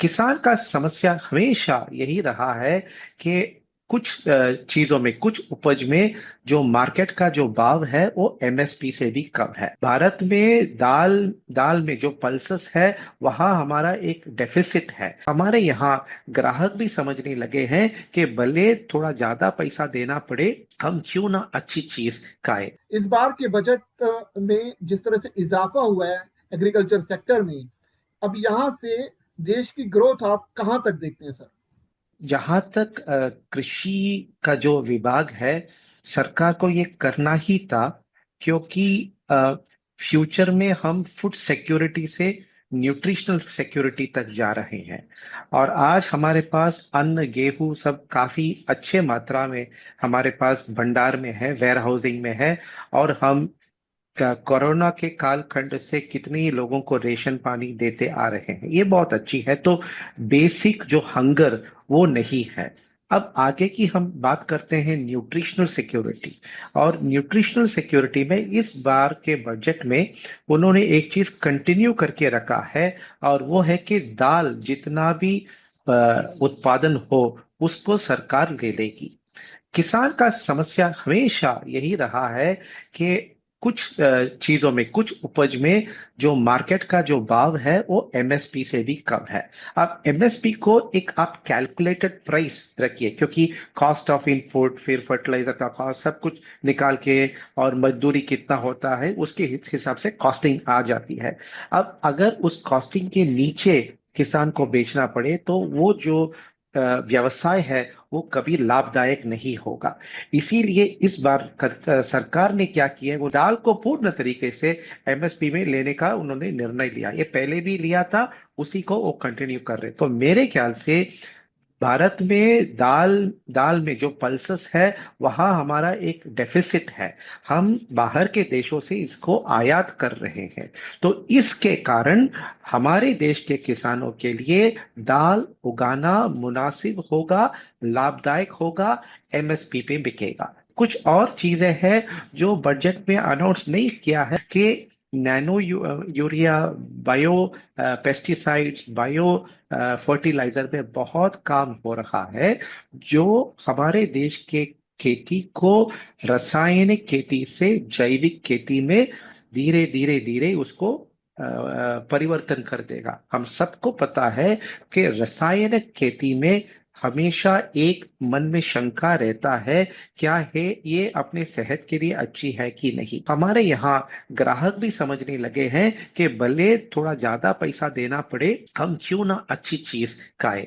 किसान का समस्या हमेशा यही रहा है कि कुछ चीजों में, कुछ उपज में जो मार्केट का जो भाव है वो एमएसपी से भी कम है। भारत में दाल दाल में जो पल्सेस है, वहां हमारा एक डेफिसिट है। हमारे यहाँ ग्राहक भी समझने लगे हैं कि भले थोड़ा ज्यादा पैसा देना पड़े, हम क्यों ना अच्छी चीज खाएं। इस बार के बजट में जिस तरह से इजाफा हुआ है एग्रीकल्चर सेक्टर में, अब यहाँ से देश की ग्रोथ आप कहाँ तक देखते हैं सर? जहां तक कृषि का जो विभाग है, सरकार को ये करना ही था, क्योंकि फ्यूचर में हम फूड सिक्योरिटी से न्यूट्रिशनल सिक्योरिटी तक जा रहे हैं। और आज हमारे पास अन्न, गेहूं सब काफी अच्छे मात्रा में हमारे पास भंडार में है, वेयर हाउसिंग में है। और हम कोरोना के कालखंड से कितने लोगों को रेशन पानी देते आ रहे हैं, ये बहुत अच्छी है। तो बेसिक जो हंगर वो नहीं है। अब आगे की हम बात करते हैं न्यूट्रिशनल सिक्योरिटी। और न्यूट्रिशनल सिक्योरिटी में इस बार के बजट में उन्होंने एक चीज कंटिन्यू करके रखा है, और वो है कि दाल जितना भी उत्पादन हो, उसको सरकार ले लेगी। किसान का समस्या हमेशा यही रहा है कि कुछ चीजों में, कुछ उपज में जो मार्केट का जो भाव है वो एमएसपी से भी कम है। अब एमएसपी को एक आप कैलकुलेटेड प्राइस रखिए, क्योंकि कॉस्ट ऑफ इनपुट, फिर फर्टिलाइजर का कॉस्ट, सब कुछ निकाल के और मजदूरी कितना होता है उसके हिसाब से कॉस्टिंग आ जाती है। अब अगर उस कॉस्टिंग के नीचे किसान को बेचना पड़े, तो वो जो व्यवसाय है वो कभी लाभदायक नहीं होगा। इसीलिए इस बार सरकार ने क्या किया है, वो दाल को पूर्ण तरीके से एमएसपी में लेने का उन्होंने निर्णय लिया। ये पहले भी लिया था, उसी को वो कंटिन्यू कर रहे। तो मेरे ख्याल से भारत में दाल दाल में जो पल्सेस है, वहां हमारा एक डेफिसिट है। हम बाहर के देशों से इसको आयात कर रहे हैं। तो इसके कारण हमारे देश के किसानों के लिए दाल उगाना मुनासिब होगा, लाभदायक होगा, एमएसपी पे बिकेगा। कुछ और चीजें हैं जो बजट में अनाउंस नहीं किया है, कि nano urea, bio pesticides, bio fertilizer में बहुत काम हो रहा है, जो हमारे देश के खेती को रासायनिक खेती से जैविक खेती में धीरे धीरे धीरे उसको परिवर्तन कर देगा। हम सबको पता है कि रासायनिक खेती में हमेशा एक मन में शंका रहता है, क्या है ये अपने सेहत के लिए अच्छी है कि नहीं। हमारे यहाँ ग्राहक भी समझने लगे हैं कि भले थोड़ा ज्यादा पैसा देना पड़े, हम क्यों ना अच्छी चीज खाएं।